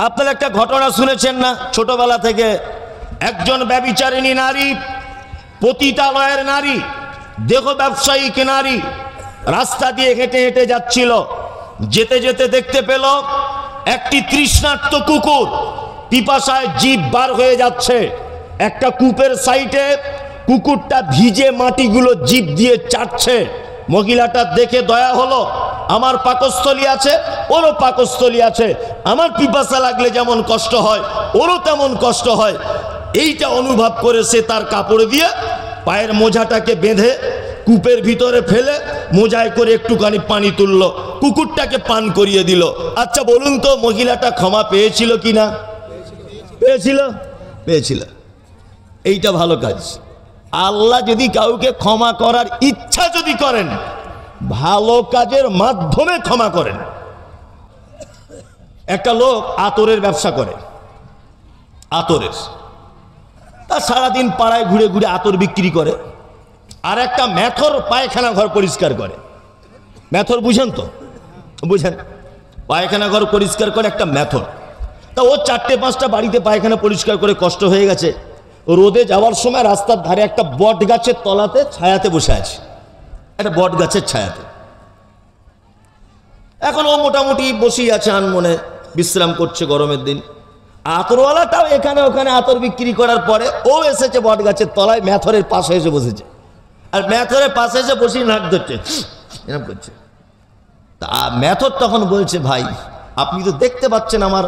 আপনারা একটা ঘটনা শুনেছেন না ছোটবেলা থেকে? একজন ব্যভিচারিণী নারী, পতিতালয়ের নারী, দেহ ব্যবসায়িক নারী রাস্তা দিয়ে হেঁটে হেঁটে যাচ্ছিল। যেতে যেতে দেখতে পেল একটি তৃষ্ণার্ত কুকুর পিপাসায় জিভ বার হয়ে যাচ্ছে। একটা কূপের সাইডে কুকুরটা ভিজে মাটিগুলো জিভ দিয়ে চাটছে। মহিলাটা দেখে দয়া হলো, আমার পাকস্থলী আছে, ওরও পাকস্থলী আছে, আমার পিপাসা লাগলে যেমন কষ্ট হয় ওরও তেমন কষ্ট হয়। এইটা অনুভব করে সে তার কাপড় দিয়ে পায়ের মোজাটাকে বেঁধে কূপের ভিতরে ফেলে মোজায় করে একটুখানি পানি তুললো, কুকুরটাকে পান করিয়ে দিল। আচ্ছা বলুন তো, মহিলাটা ক্ষমা পেয়েছিল কি না? পেয়েছিল, পেয়েছিল। এইটা ভালো কাজ। আল্লাহ যদি কাউকে ক্ষমা করার ইচ্ছা যদি করেন, ভালো কাজের মাধ্যমে ক্ষমা করেন। একটা লোক আতরের ব্যবসা করে, আতরের, তা সারাদিন পাড়ায় ঘুরে ঘুরে আতর বিক্রি করে। আর একটা মেথর পায়খানা ঘর পরিষ্কার করে। মেথর বুঝেন তো? বুঝেন? পায়খানা ঘর পরিষ্কার করে একটা মেথর। তা ও 4-5টা বাড়িতে পায়খানা পরিষ্কার করে কষ্ট হয়ে গেছে। রোদে যাওয়ার সময় রাস্তার ধারে একটা বট গাছের তলাতে ছায়াতে বসে আছে, একটা বট গাছের ছায়াতে। এখন ও মোটামুটি বসেই আছে আনমনে, বিশ্রাম করছে গরমের দিন। আতরওয়ালাটাও এখানে ওখানে আতর বিক্রি করার পরে ও এসেছে বট গাছের তলায়, মেথরের পাশে এসে বসেছে। আর মেথরের পাশে এসে বসেই নাক ধরছে, এরকম করছে। তা মেথর তখন বলছে, ভাই আপনি তো দেখতে পাচ্ছেন আমার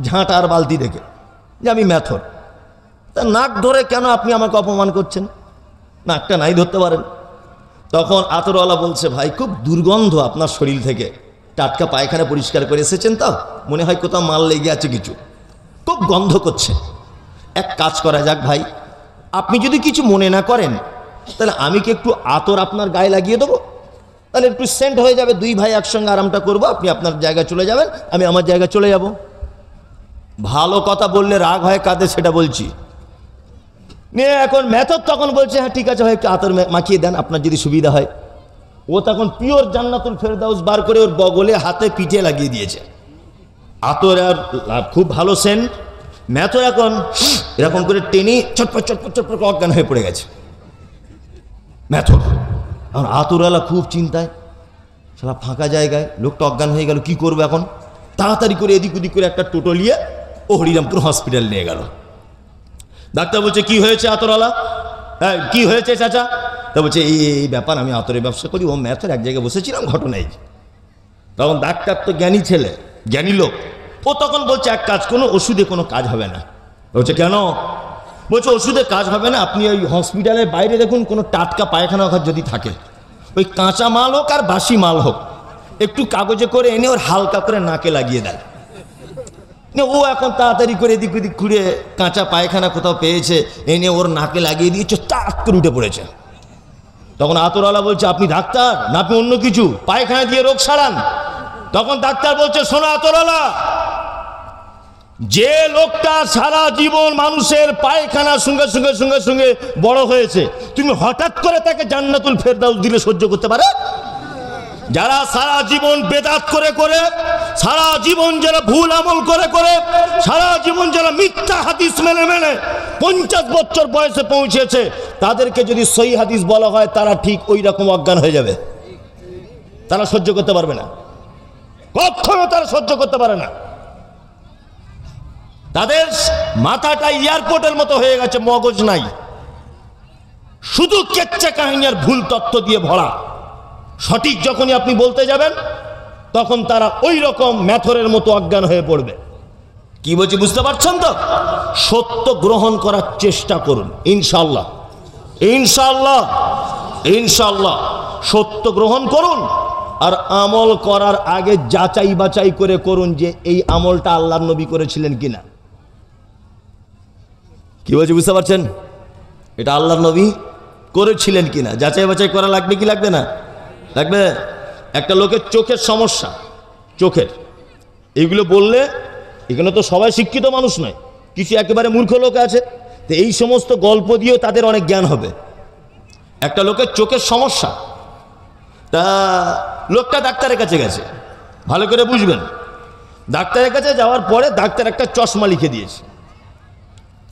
ঝাঁটা আর বালতি দেখে যে আমি মেথর, তা নাক ধরে কেন আপনি আমাকে অপমান করছেন? নাকটা নাই ধরতে পারেন। তখন আতরওয়ালা বলছে, ভাই খুব দুর্গন্ধ আপনার শরীর থেকে, টাটকা পায়খানা পরিষ্কার করে এসেছেন তো, মনে হয় কোথাও মাল লেগে আছে কিছু, খুব গন্ধ করছে। এক কাজ করা যাক ভাই, আপনি যদি কিছু মনে না করেন তাহলে আমি কি একটু আতর আপনার গায়ে লাগিয়ে দেবো, তাহলে একটু সেন্ট হয়ে যাবে, দুই ভাই একসঙ্গে আরামটা করবো, আপনি আপনার জায়গায় চলে যাবেন, আমি আমার জায়গায় চলে যাব। ভালো কথা বললে রাগ হয় কাঁদে, সেটা বলছি নিয়ে। এখন মেথর তখন বলছে, হ্যাঁ ঠিক আছে ভাই, একটু আতর মাখিয়ে দেন, আপনার যদি সুবিধা হয়। ও তখন পিওর জান্নাতুল ফেরদাউস বার করে ওর বগলে, হাতে, পিঠে লাগিয়ে দিয়েছে আতর, আর খুব ভালো সেন্ট। মেথর এখন এরকম করে টেনে চটপট চটপট চটপট অজ্ঞান হয়ে পড়ে গেছে মেথর। এখন আতরওয়ালা খুব চিন্তায়, সারা ফাঁকা জায়গায়, লোকটা অজ্ঞান হয়ে গেল, কি করবো এখন? তাড়াতাড়ি করে এদিক ওদিক করে একটা টোটো নিয়ে ও হরিরামপুর হসপিটাল নিয়ে গেল। ডাক্তার বলছে, কি হয়েছে আতরওয়ালা? হ্যাঁ কি হয়েছে চাচা? তা বলছে, এই ব্যাপার, আমি আতরের ব্যবসা করি, ও মেথর এক জায়গায় বসেছিলাম, ঘটনাই। তখন ডাক্তার তো জ্ঞানী ছেলে, জ্ঞানী লোক, ও তখন বলছে, এক কাজ, কোনো ওষুধে কোনো কাজ হবে না। বলছে কেন? বলছে ওষুধে কাজ হবে না, আপনি ওই হসপিটালের বাইরে দেখুন, কোনো টাটকা পায়খানা ঘর যদি থাকে, ওই কাঁচা মাল হোক আর বাসি মাল হোক, একটু কাগজে করে এনে ওর হালকা করে নাকে লাগিয়ে দেন। ও এখন তাড়াতাড়ি করে এদিক ওদিক ঘুরে কাঁচা পায়খানা কোথাও পেয়েছে, এনে ওর নাকে লাগিয়ে দিয়েছে, টাক করে উঠে পড়েছে। তখন আতরওয়ালা বলছে, আপনি ডাক্তার না আপনি অন্য কিছু, পায়খানা দিয়ে রোগ সারান? তখন ডাক্তার বলছে, শোনো আতরওয়ালা, যে লোকটা সারা জীবন মানুষের পায়খানার সঙ্গে সঙ্গে সঙ্গে সঙ্গে বড় হয়েছে, তুমি হঠাৎ করে তাকে জান্নাতুল ফেরদাউস দিলে সহ্য করতে পারে? যারা সারা জীবন বেদাত করে করে, সারা জীবন যারা ভুল আমল করে করে, সারা জীবন যারা মিথ্যা হাদিস মেনে মেনে 50 বছর বয়সে পৌঁছেছে, তাদেরকে যদি সহি হাদিস বলা হয়, তারা ঠিক ওই রকম অজ্ঞান হয়ে যাবে। তারা সহ্য করতে পারবে না, কখনো তারা সহ্য করতে পারে না। তাদের মাথাটা এয়ারপোর্টের মতো হয়ে গেছে, মগজ নাই, শুধু কেচ্চা কাহিনী আর ভুল তথ্য দিয়ে ভরা। সঠিক যখনই আপনি বলতে যাবেন, তখন তারা ওই রকম মেথরের মতো অজ্ঞান হয়ে পড়বে। কি বলছি বুঝতে পারছেন তো? সত্য গ্রহণ করার চেষ্টা করুন, ইনশাআল্লাহ, ইনশাআল্লাহ, ইনশাআল্লাহ সত্য গ্রহণ করুন। আর আমল করার আগে যাচাই বাছাই করে করুন যে এই আমলটা আল্লাহর নবী করেছিলেন কিনা। কি বলছি বুঝতে পারছেন? এটা আল্লাহর নবী করেছিলেন কিনা যাচাই বাছাই করা লাগবে কি লাগবে না? লাগবে। একটা লোকের চোখের সমস্যা, চোখের, এইগুলো বললে, এখানে তো সবাই শিক্ষিত মানুষ নয়, কিছু একেবারে মূর্খ লোক আছে, তো এই সমস্ত গল্প দিয়েও তাদের অনেক জ্ঞান হবে। একটা লোকের চোখের সমস্যা, তা লোকটা ডাক্তারের কাছে গেছে, ভালো করে বুঝবেন। ডাক্তারের কাছে যাওয়ার পরে ডাক্তার একটা চশমা লিখে দিয়েছে।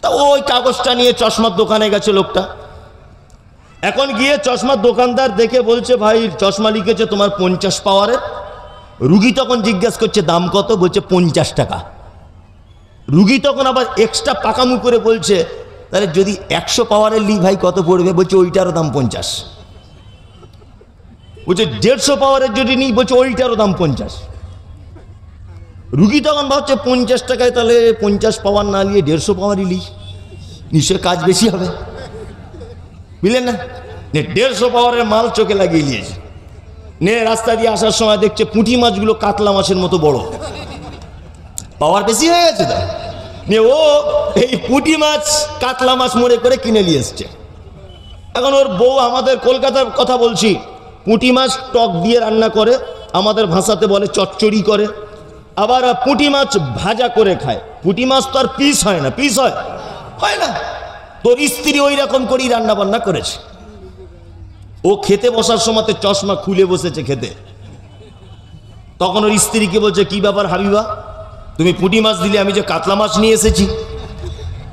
তা ওই কাগজটা নিয়ে চশমার দোকানে গেছে লোকটা। এখন গিয়ে চশমার দোকানদার দেখে বলছে, ভাই চশমা লিখেছে তোমার 50 পাওয়ারের। রুগী তখন জিজ্ঞেস করছে দাম কত? বলছে 50 টাকা। রুগী তখন আবার এক্সট্রা পাকামু করে বলছে, তাহলে যদি 100 পাওয়ারের লি ভাই কত পড়বে? বলছে ওইটারও দাম 50। বলছে 150 পাওয়ারের যদি নিই, বলছে ওইটারও দাম 50। রুগী তখন ভাবছে 50 টাকায় তাহলে 50 পাওয়ার না নিয়ে 150 পাওয়ারই লি, নিশ্চয় কাজ বেশি হবে, বুঝলেন না? 150 পাওয়ারের মাল চোখে লাগিয়ে নিয়েছে। নে রাস্তা দিয়ে আসার সময় দেখছে পুঁটি মাছগুলো কাতলা মাছের মতো বড়, পাওয়ার বেশি হয়ে গেছে। তাই নিয়ে ও এই পুঁটি মাছ কাতলা মাছ মনে করে কিনে নিয়ে এসছে। এখন ওর বউ, আমাদের কলকাতার কথা বলছি, পুঁটি মাছ টক দিয়ে রান্না করে, আমাদের ভাষাতে বলে চচ্চড়ি করে, আবার পুঁটি মাছ ভাজা করে খায়। পুঁটি মাছ তো আর পিস হয় না, পিস হয় না। তোর স্ত্রী ওই রকম করেই রান্না বান্না করেছে। ও খেতে বসার সময় চশমা খুলে বসেছে খেতে। তখন ওর স্ত্রীকে বলছে, কি ব্যাপার হাবিবা, তুমি পুঁটি মাছ দিলে, আমি যে কাতলা মাছ নিয়ে এসেছি।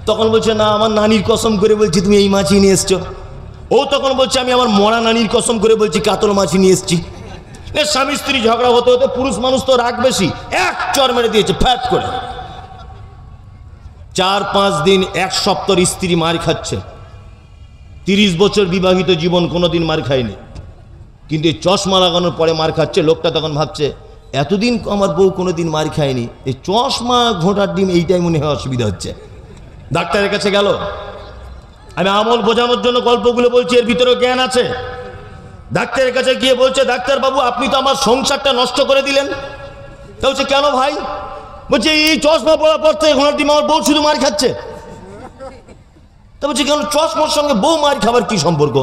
তখন বলছে, না আমার নানির কসম করে বলছি তুমি এই মাছই নিয়ে এসছো। ও তখন বলছে, আমি আমার মরা নানির কসম করে বলছি কাতল মাছই নিয়ে এসছি। স্বামী স্ত্রী ঝগড়া হতে হতে, পুরুষ মানুষ তো রাগ বেশি, এক চর মেরে দিয়েছে ফ্যাট করে। 4-5 দিন, 1 সপ্তাহ স্ত্রী মার খাচ্ছে। 30 বছর বিবাহিত জীবন, কোনোদিন মার খায়নি, কিন্তু এই চশমা লাগানোর পরে মার খাচ্ছে। লোকটা তখন ভাবছে, এতদিন আমার বউ কোনোদিন মার খায়নি, এই চশমা ঘোঁটার ডিম এইটাই মনে হয় অসুবিধা হচ্ছে। ডাক্তারের কাছে গেল। আমি আমল বোঝানোর জন্য গল্পগুলো বলছি, এর ভিতরে জ্ঞান আছে। ডাক্তারের কাছে গিয়ে বলছে, ডাক্তার বাবু আপনি তো আমার সংসারটা নষ্ট করে দিলেন। তা বলছে, কেন ভাই? বলছে, এই চশমা পড়ার পর থেকে ঘোড়ার ডিম আমার বউ শুধু মার খাচ্ছে। তা বলছে, কেন চশমার সঙ্গে বউ মার খাবার কি সম্পর্ক?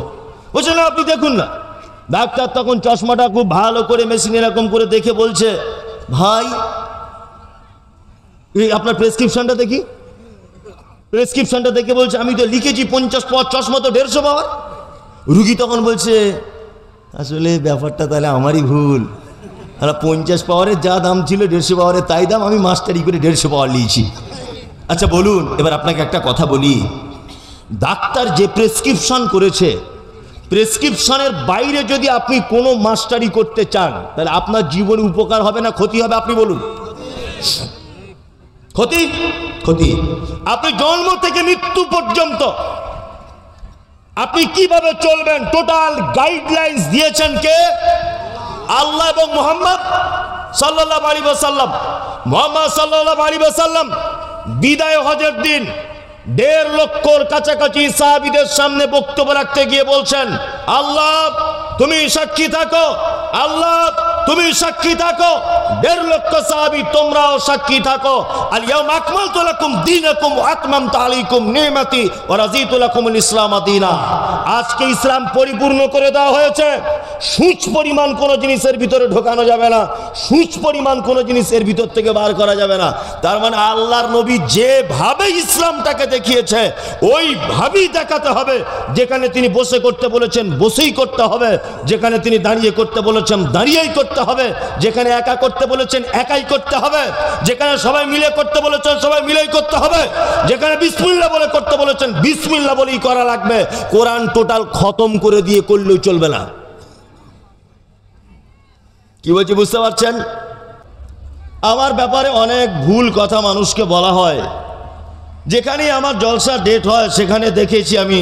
বলছে, না আপনি দেখুন না। ডাক্তার তখন চশমাটা খুব ভালো করে মেশিন এরকম করে দেখে বলছে, ভাই এই আপনার প্রেসক্রিপশনটা দেখি। প্রেসক্রিপশনটা দেখে বলছে, আমি তো লিখেছি 50 পাওয়ার, চশমা তো 150 পাওয়ার। রুগী তখন বলছে, আসলে ব্যাপারটা তাহলে আমারই ভুল। 50 পাওয়ারের যা দাম ছিল 150 পাওয়ারের তাই দাম, আমি মাস্টারি করে 150 পাওয়ার নিয়েছি। আচ্ছা বলুন, এবার আপনাকে একটা কথা বলি, ডাক্তার যে প্রেসক্রিপশন করেছে, প্রেসক্রিপশনের বাইরে যদি আপনি কোনো মাস্টারি করতে চান, তাহলে আপনার জীবনে উপকার হবে না ক্ষতি হবে? আপনি বলুন। ক্ষতি, ক্ষতি। আপনি জন্ম থেকে মৃত্যু পর্যন্ত আপনি কিভাবে চলবেন, টোটাল গাইডলাইন্স দিয়েছেন কে? আল্লাহ এবং মুহাম্মদ সাল্লাল্লাহু আলাইহি ওয়াসাল্লাম। মুহাম্মদ সাল্লাল্লাহু আলাইহি ওয়াসাল্লাম বিদায় হজের দিন 1.5 লক্ষর কাছাকাছি সাহাবীদের সামনে বক্তব্য রাখতে গিয়ে বলছেন, আল্লাহ তুমি সাক্ষী থাকো, আল্লাহ তুমি সাক্ষী থাকো, 1.5 লক্ষ সাহাবী তোমরাও সাক্ষী থাকো। আল ইয়াউমা আকমালতু লাকুম দীনাকুম ওয়া আতমামতু আলাইকুম নি'মাতি ওয়া রাযীতু লাকুমুল ইসলাম দীনা। আজকে ইসলাম পরিপূর্ণ করে দেওয়া হয়েছে। সূচ পরিমাণ কোনো জিনিসের ভিতরে ঢোকানো যাবে না, সূচ পরিমাণ কোনো জিনিসের ভিতর থেকে বার করা যাবে না। তার মানে আল্লাহর নবী যেভাবে ইসলামটাকে দেখিয়েছে ওইভাবেই দেখাতে হবে। যেখানে তিনি বসে করতে বলেছেন বসেই করতে হবে, যেখানে তিনি দাঁড়িয়ে করতে বলেছেন দাঁড়িয়েই করতে হবে, যেখানে একা করতে বলেছেন একাই করতে হবে, যেখানে সবাই মিলে করতে বলেছেন সবাই মিলেই করতে হবে, যেখানে বিসমিল্লাহ বলে করতে বলেছেন বিসমিল্লাহ বলেই করা লাগবে। কোরআন টোটাল খতম করে দিয়ে করলেও চলবে না। কি বলছি বুঝতে পারছেন? আমার ব্যাপারে অনেক ভুল কথা মানুষকে বলা হয়। যেখানেই আমার জলসা ডেট হয় সেখানে দেখেছি আমি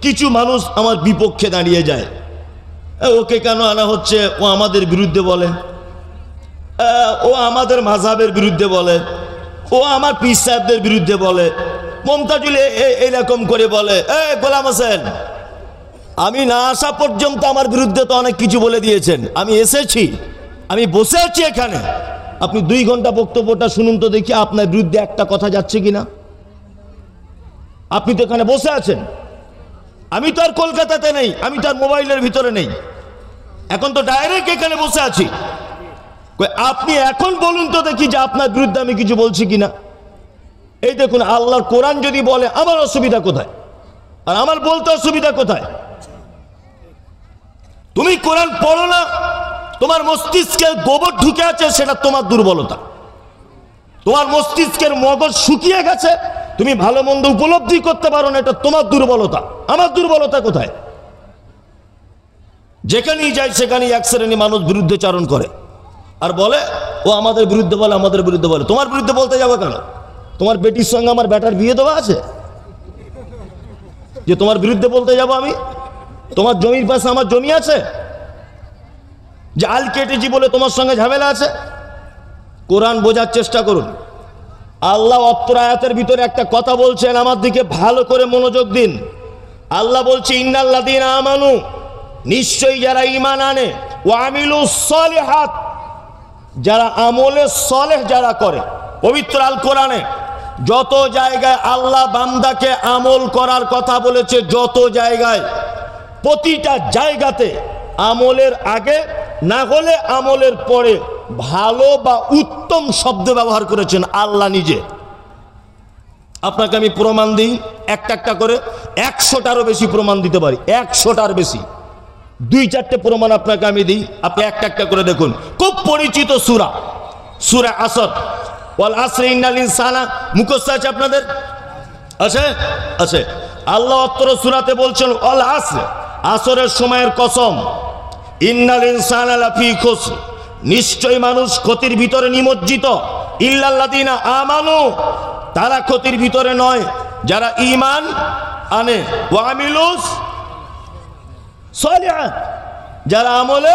কিছু মানুষ আমার বিপক্ষে দাঁড়িয়ে যায়। ওকে কেন আনা হচ্ছে, ও আমাদের বিরুদ্ধে বলে, ও আমাদের মাযহাবের বিরুদ্ধে বলে, ও আমার পীর সাহেবদের বিরুদ্ধে বলে, মমতাজুল এইরকম করে বলে। গোলাম হোসেন, আমি না আসা পর্যন্ত আমার বিরুদ্ধে তো অনেক কিছু বলে দিয়েছেন। আমি এসেছি, আমি বসে আছি এখানে, আপনি 2 ঘন্টা বক্তব্যটা শুনুন তো দেখি আপনার বিরুদ্ধে একটা কথা যাচ্ছে কিনা। আপনি তো এখানে বসে আছেন, আমি তো আর কলকাতাতে নেই, আমি তো আর মোবাইলের ভিতরে নেই, এখন তো ডাইরেক্ট এখানে বসে আছি। আপনি এখন বলুন তো দেখি যে আপনার বিরুদ্ধে আমি কিছু বলছি কিনা। এই দেখুন, আল্লাহর কোরআন যদি বলে আমার অসুবিধা কোথায়, আর আমার বলতে অসুবিধা কোথায়? তুমি কোরআন পড়ো না, তোমার মস্তিষ্কে গোবর ঢুকে আছে, সেটা তোমার দুর্বলতা। তোমার মস্তিষ্কের মগজ শুকিয়ে গেছে, তুমি ভালো মন্দ উপলব্ধি করতে পারো না, এটা তোমার দুর্বলতা। আমার দুর্বলতা কোথায়? যেখানেই যায় সেখানেই এক শ্রেণী মানুষ বিরুদ্ধচারণ করে আর বলে ও আমাদের বিরুদ্ধে বলে, আমাদের বিরুদ্ধে বলে। তোমার বিরুদ্ধে বলতে যাবো কেন? তোমার বেটির সঙ্গে আমার বেটার বিয়ে দেওয়া আছে যে তোমার বিরুদ্ধে বলতে যাব আমি? তোমার জমির পাশে আমার জমি আছে যে আল কেটেছি বলে তোমার সঙ্গে ঝামেলা আছে? কোরআন বোঝার চেষ্টা করুন। আল্লাহ অত্র আয়াতের ভিতরে একটা কথা বলছেন, আমার দিকে ভালো করে মনোযোগ দিন। আল্লাহ বলছে ইন্নাল্লাযীনা আমানু, নিশ্চয়ই যারা ঈমান আনে, ওয়া আমিলুস সলিহাত, যারা আমলে সলেহ যারা করে। পবিত্র আল কোরআনে যত জায়গায় আল্লাহ বান্দাকে আমল করার কথা বলেছে, যত জায়গায়, প্রতিটা জায়গাতে আমলের আগে না হলে আমলের পরে ভালো বা উত্তম শব্দ ব্যবহার করেছেন আল্লাহ নিজে। আপনাকে আমি প্রমাণ দিই একটা একটা করে, 100টারও বেশি প্রমাণ দিতে পারি, 100টার বেশি। 2-4টে প্রমাণ আপনাকে আমি দিই, আপনি একটা একটা করে দেখুন। খুব পরিচিত সূরা, সূরা আসর। ওয়াল আসরি ইন্নাল ইনসানা, মুখস্থ আছে আপনাদের? আছে আছে। আল্লাহ অত্র সূরাতে বলছেন ওয়াল আসর, আসরের সময়ের কসম। ইন্নাল ইনসানা লাফি খুসর, নিশ্চয় মানুষ ক্ষতির ভিতরে নিমজ্জিত। ইল্লাল্লাযীনা আমানু, তারা ক্ষতির ভিতরে নয় যারা ঈমান আনে। ওয়া আমিলুস সলিহাত, যারা আমলে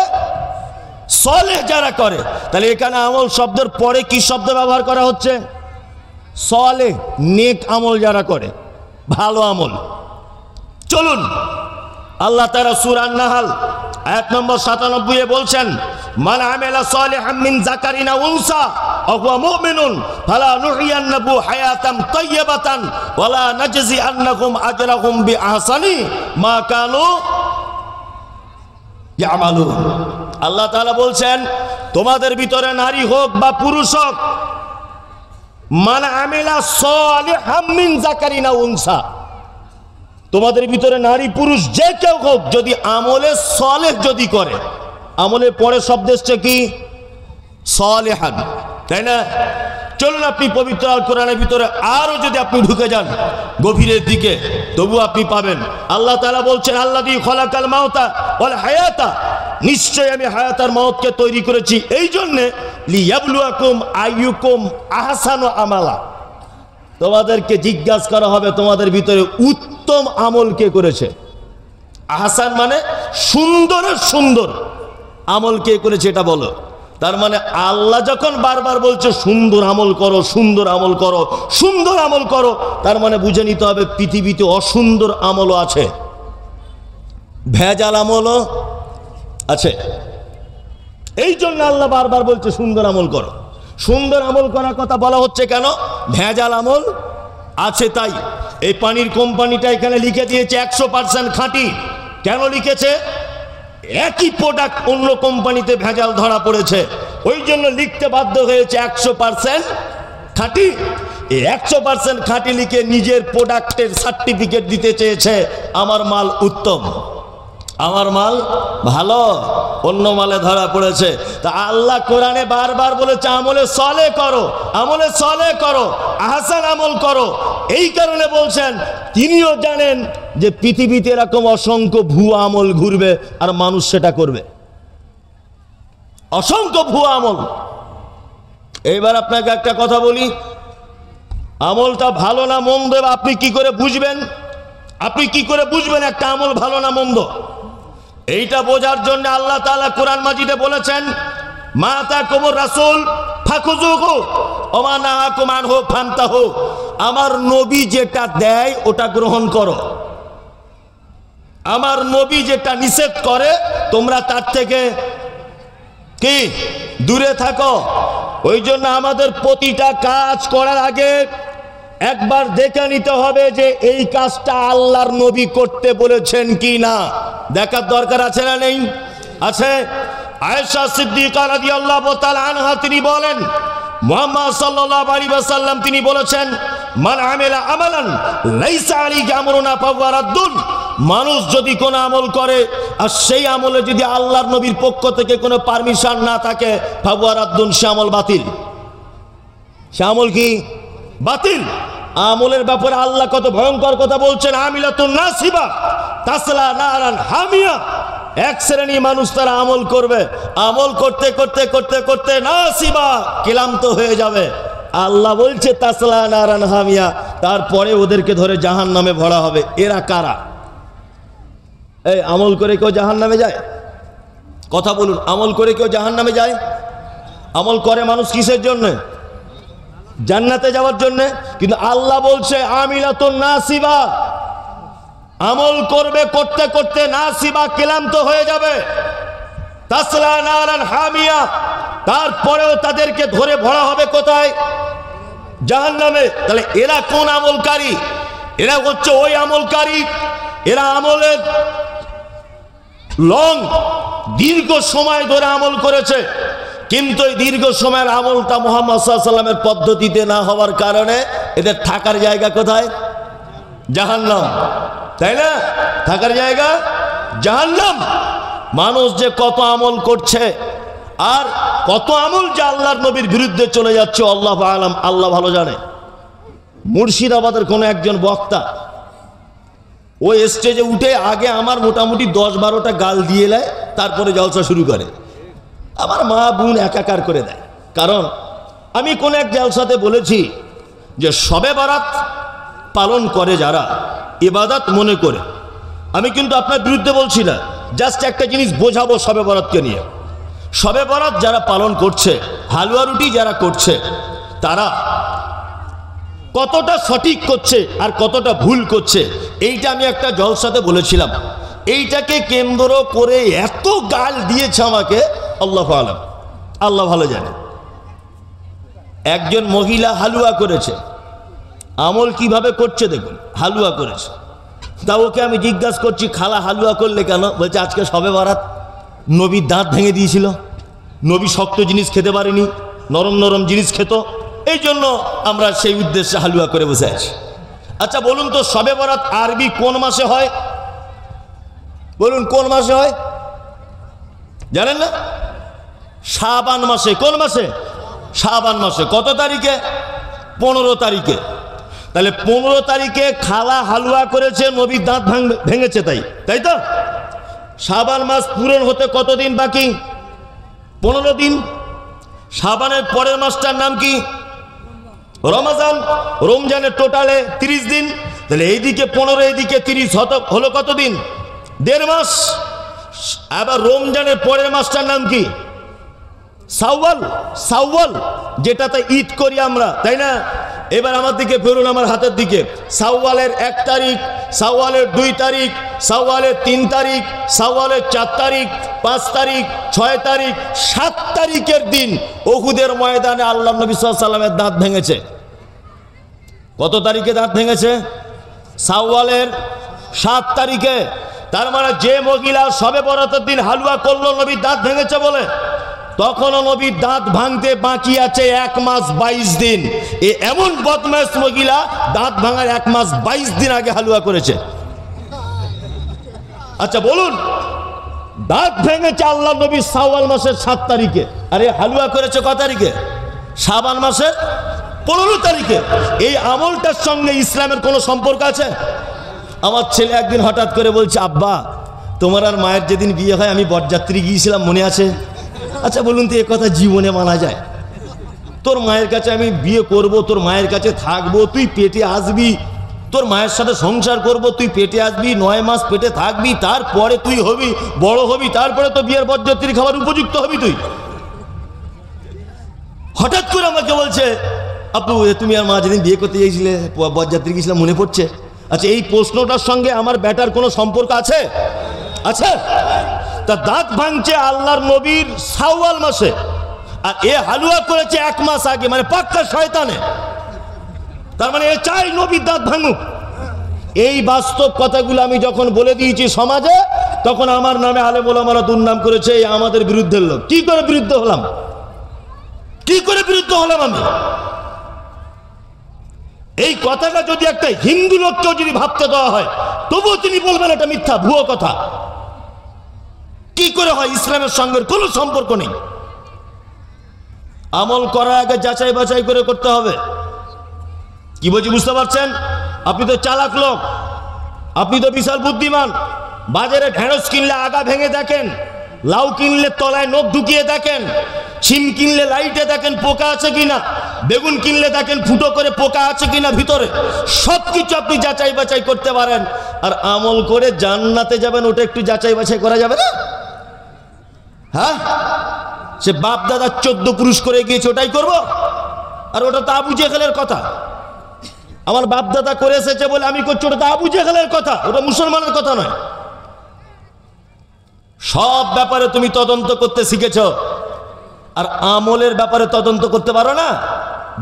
সলেহ যারা করে। তাহলে এখানে আমল শব্দের পরে কি শব্দ ব্যবহার করা হচ্ছে? সলেহ, নেক আমল যারা করে, ভালো আমল। চলুন, আল্লাহ তাআলা সূরা আন-নাহল আয়াত নম্বর 97 এ বলছেন মান আমিলা সালিহাম মিন যাকারিন আও উনসা ওয়া হুয়া মুমিনুন ফালা নুহইয়ান্নাহু হায়াতান তাইয়্যিবাতান ওয়া লা নাজজি আন্নাহুম আজরাহুম বিআহসানি মা কানু ইয়ামালুন। আল্লাহ তাআলা বলছেন তোমাদের ভিতরে নারী হোক বা পুরুষ হোক, মান আমিলা সালিহাম মিন যাকারিন আও উনসা, তোমাদের ভিতরে নারী পুরুষ যে কেউ হোক, যদি আমলে সলেহ যদি করে, আমলের পরে শব্দ এসছে কি? সলেহান, তাই না? চলুন আপনি পবিত্র আল কোরআনের ভিতরে আরো যদি আপনি ঢুকে যান গভীরের দিকে, তবু আপনি পাবেন। আল্লাহ তাআলা বলছেন আল্লাযী খালাকাল মাউতা ওয়াল হায়াতা, নিশ্চয় আমি হায়াত আর মওতকে তৈরি করেছি এই জন্য লিয়াবলুয়াকুম আইয়ুকুম আহসানু আমালা, তোমাদেরকে জিজ্ঞাসা করা হবে তোমাদের ভিতরে উত্তম আমল কে করেছে। আহসান মানে সুন্দরের সুন্দর, আমল কে করেছে এটা বলো। তার মানে আল্লাহ যখন বারবার বলছে সুন্দর আমল করো, সুন্দর আমল করো, সুন্দর আমল করো, তার মানে বুঝে নিতে হবে পৃথিবীতে অসুন্দর আমলও আছে, ভেজাল আমলও আছে। এই জন্য আল্লাহ বারবার বলছে সুন্দর আমল করো। সুন্দর আমল করার কথা বলা হচ্ছে কেন? ভেজাল আমল আছে তাই। এই পানির কোম্পানিটা এখানে লিখে দিয়েছে 100% খাঁটি। কেন লিখেছে? একই প্রোডাক্ট অন্য কোম্পানিতে ভেজাল ধরা পড়েছে, ওই জন্য লিখতে বাধ্য হয়েছে 100% খাঁটি। এই 100% খাঁটি লিখে নিজের প্রোডাক্টের সার্টিফিকেট দিতে চেয়েছে, আমার মাল উত্তম, আমার মাল ভালো, অন্য মালে ধরা পড়েছে। তা আল্লাহ কোরআনে বারবার বলেছে আমলে সলে করো, আমলে সলে করো, আহসান আমল করো। এই কারণে বলছেন তিনিও জানেন যে পৃথিবীতে এরকম অসংখ্য ভুয়া আমল ঘুরবে আর মানুষ সেটা করবে, অসংখ্য ভুয়া আমল। এইবার আপনাকে একটা কথা বলি, আমলটা ভালো না মন্দ আপনি কি করে বুঝবেন? আপনি কি করে বুঝবেন একটা আমল ভালো না মন্দ? এইটা বোঝার জন্য আল্লাহ তাআলা কোরআন মাজিদে বলেছেন মা আতাকুমুর রাসূল ফাখুযুহু ওয়া মা নাহাকুম আনহু ফান্তাহু, আমার নবী যেটা দেয় ওটা গ্রহণ করো, আমার নবী যেটা নিষেধ করে তোমরা তার থেকে কি দূরে থাকো। ওই জন্য আমাদের প্রতিটা কাজ করার আগে একবার দেখে নিতে হবে যে এই কাজটা আল্লাহর নবী করতে বলেছেন কি না, দেখার দরকার আছে না নেই? আছে। আয়েশা সিদ্দিকা রাদিয়াল্লাহু তাআলা আনহা তিনি বলেন মুহাম্মদ সাল্লাল্লাহু আলাইহি ওয়াসাল্লাম তিনি বলেছেন মান আমিলা আমালান লাইসা আলাইহি আমরুনা ফাহুয়া রাদ্দুন, মানুষ যদি কোনো আমল করে আর সেই আমলে যদি আল্লাহর নবীর পক্ষ থেকে কোনো পারমিশন না থাকে ফাহুয়া রাদ্দুন, সে আমল বাতিল, সে আমল কি? বাতিল। আমলের ব্যাপারে আল্লাহ কত ভয়ঙ্কর কথা বলছেন, আমিলাতুন নাসিবা তাসলা নারান হামিয়া। এক শ্রেণী মানুষ তারা আমল করবে, আমল করতে করতে করতে করতে নাসিবা ক্লান্ত হয়ে যাবে। আল্লাহ বলছে তাসলা নারান হামিয়া, তারপরে ওদেরকে ধরে জাহান্নামে ভরা হবে। এরা কারা? এই আমল করে কেউ জাহান্নামে যায়? কথা বলুন, আমল করে কেউ জাহান্নামে যায়? আমল করে মানুষ কিসের জন্য? জান্নাতে যাওয়ার জন্য। কিন্তু আল্লাহ বলছে আমিলাতুন নাসিবা, আমল করবে করতে করতে নাসিবা ক্লান্ত হয়ে যাবে। তাসলা নারান হামিয়া, তারপরেও তাদেরকে ধরে ভরা হবে কোথায়? জাহান্নামে। তাহলে এরা কোন আমলকারী? এরা হচ্ছে ওই আমলকারী, এরা আমলের দীর্ঘ সময় ধরে আমল করেছে, কিন্তু এই দীর্ঘ সময়ের আমলটা মুহাম্মদ সাল্লাল্লাহু আলাইহি ওয়াসাল্লামের পদ্ধতিতে না হওয়ার কারণে এদের থাকার জায়গা কোথায়? জাহান্নাম। তাই না? থাকার জায়গা জাহান্নাম। মানুষ যে কত আমল করছে আর কত আমল যে আল্লাহর নবীর বিরুদ্ধে চলে যাচ্ছে, আল্লাহু আলাম, আল্লাহ ভালো জানে। মুর্শিদাবাদের কোনো একজন বক্তা ওই স্টেজে উঠে আগে আমার মোটামুটি 10-12টা গাল দিয়ে নেয়, তারপরে জলসা শুরু করে। আমার মা বোন একাকার করে দেয়। কারণ আমি কোন এক জলসাতে বলেছি যে শবে বারাত পালন করে যারা, ইবাদত মনে করে, আমি কিন্তু আপনার বিরুদ্ধে বলছি না, জাস্ট একটা জিনিস বোঝাবো শবে বরাতকে নিয়ে। শবে বরাত যারা পালন করছে, হালুয়া রুটি যারা করছে, তারা কতটা সঠিক করছে আর কতটা ভুল করছে, এইটা আমি একটা জলসাতে বলেছিলাম। এইটাকে কেন্দ্র করে এত গাল দিয়েছে আমাকে, আল্লাহু আলাম, আল্লাহ ভালো জানে। একজন মহিলা হালুয়া করেছে, আমল কিভাবে করছে দেখুন, হালুয়া করেছে। তা ওকে আমি জিজ্ঞাসা করছি, খালা হালুয়া করলে কেন? বলছে আজকে শবে বরাত, নবীর দাঁত ভেঙে দিয়েছিল, নবী শক্ত জিনিস খেতে পারেনি, নরম নরম জিনিস খেত, এই জন্য আমরা সেই উদ্দেশ্যে হালুয়া করে বসে আছি। আচ্ছা বলুন তো, শবে বরাত আরবি কোন মাসে হয়? বলুন কোন মাসে হয়? জানেন না? শাবান মাসে। কোন মাসে? শাবান মাসে। কত তারিখে? 15 তারিখে। তাহলে 15 তারিখে খালা হালুয়া করেছে, নবীর দাঁত ভেঙেছে, তাই তো? শাবান মাস পূরণ হতে কতদিন বাকি? 15 দিন। শাবানের পরের মাসটার নাম কি? রমজান। রমজানের টোটালে 30 দিন। তাহলে এইদিকে 15, এইদিকে 30, হলো কতদিন? 1.5 মাস। আবার রমজানের পরের মাসটার নাম কি? শাওয়াল। শাওয়াল, যেটাতে ঈদ করি আমরা, তাই না? এবার আমার দিকে ফিরুন, আমার হাতের দিকে। শাওয়ালের 1 তারিখ, শাওয়ালের 2 তারিখ, শাওয়ালের 3 তারিখ, শাওয়ালের 4 তারিখ, 5 তারিখ, 6 তারিখ, 7 তারিখের দিন উহুদের ময়দানে আল্লাহ নবী সাল্লাল্লাহু আলাইহি ওয়াসাল্লামের দাঁত ভেঙেছে। কত তারিখে দাঁত ভেঙেছে? শাওয়ালের 7 তারিখে। তার মানে যে মহিলা শবে বরাতের দিন হালুয়া করলো নবীর দাঁত ভেঙেছে বলে, তখনও নবীর দাঁত ভাঙতে বাকি আছে 1 মাস 22 দিন। এমন বদমাশ মহিলা দাঁত ভাঙার 1 মাস 22 দিন আগে হালুয়া করেছে। আচ্ছা বলুন, দাঁত ভেঙেছে আল্লাহ নবী শাওয়াল মাসের 7 তারিখে, আরে হালুয়া করেছে কত তারিখে? শাবান মাসের 15 তারিখে। এই আমলটার সঙ্গে ইসলামের কোনো সম্পর্ক আছে? আমার ছেলে একদিন হঠাৎ করে বলছে, আব্বা তোমার আর মায়ের যেদিন বিয়ে হয় আমি বরযাত্রী গিয়েছিলাম, মনে আছে? আচ্ছা বলুন তো, এ কথা জীবনে মানা যায়? তোর মায়ের কাছে আমি বিয়ে করব, তোর মায়ের কাছে থাকবো, তুই পেটে আসবি, তোর মায়ের সাথে সংসার করব, তুই পেটে আসবি, 9 মাস পেটে থাকবি, তারপরে তুই হবি, বড় হবি, তারপরে তো বিয়ের বরযাত্রী খাবার উপযুক্ত হবি তুই। হঠাৎ করে আমাকে বলছে, আপু তুমি আর মা যেদিন বিয়ে করতে গিয়েছিলে, বরযাত্রী গিয়েছিলাম, মনে পড়ছে? আচ্ছা এই প্রশ্নটার সঙ্গে আমার ব্যাটার কোনো সম্পর্ক আছে? আচ্ছা, তা দাঁত ভাঙছে আল্লাহর নবীর শাওয়াল মাসে, আর এ হালুয়া করেছে 1 মাস আগে, মানে পাক্কা শয়তানে। তার মানে এ চাই নবীর দাঁত ভাঙুক। এই বাস্তব কথাগুলো আমি যখন বলে দিয়েছি সমাজে, তখন আমার নামে আলেম ওলামারা দুর্নাম করেছে, এই আমাদের বিরুদ্ধের লোক। কি করে বিরুদ্ধে হলাম? কি করে বিরুদ্ধে হলাম আমি? এই কথাটা যদি একটা হিন্দু লোককেও যদি ভাবতে দেওয়া হয়, তবুও তিনি বলবেন এটা মিথ্যা, ভুয়ো কথা। কি করে হয়? ইসলামের সঙ্গে কোনো সম্পর্ক নেই। আমল করার আগে যাচাই বাছাই করে করতে হবে। কি বলছি বুঝতে পারছেন? আপনি তো চালাক লোক, আপনি তো বিশাল বুদ্ধিমান। বাজারে ঢেঁড়স কিনলে আগা ভেঙে দেখেন, লাউ কিনলে তলায় নখ ঢুকিয়ে দেখেন, শিম কিনলে লাইটে দেখেন পোকা আছে কিনা, বেগুন কিনলে দেখেন ফুটো করে পোকা আছে কিনা ভিতরে। সবকিছু আপনি যাচাই বাছাই করতে পারেন। আর আমল করে জান্নাতে যাবেন, ওটা একটু যাচাই বাছাই করা যাবে না? হ্যাঁ, সে বাপ দাদা 14 পুরুষ করে গিয়েছে, ওটাই করব? আর ওটা তো আবু জেহেলের কথা। আমার বাপ দাদা করে এসেছে বলে আমি করছি, ওটা তো আবু জেহেলের কথা, ওটা মুসলমানের কথা নয়। সব ব্যাপারে তুমি তদন্ত করতে শিখেছ, আর আমলের ব্যাপারে তদন্ত করতে পারো না?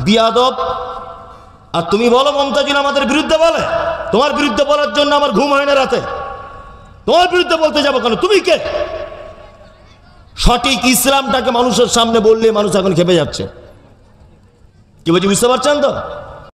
বিয়াদব। আর তুমি বলো মমতাজুল আমাদের বিরুদ্ধে বলে, তোমার বিরুদ্ধে বলার জন্য আমার ঘুম হয় না রাতে। তোমার বিরুদ্ধে বলতে যাবো কেন? তুমি কে? সঠিক ইসলামটাকে মানুষের সামনে বললে মানুষ এখন খেপে যাচ্ছে। কি বলছি বুঝতে পারছেন তো?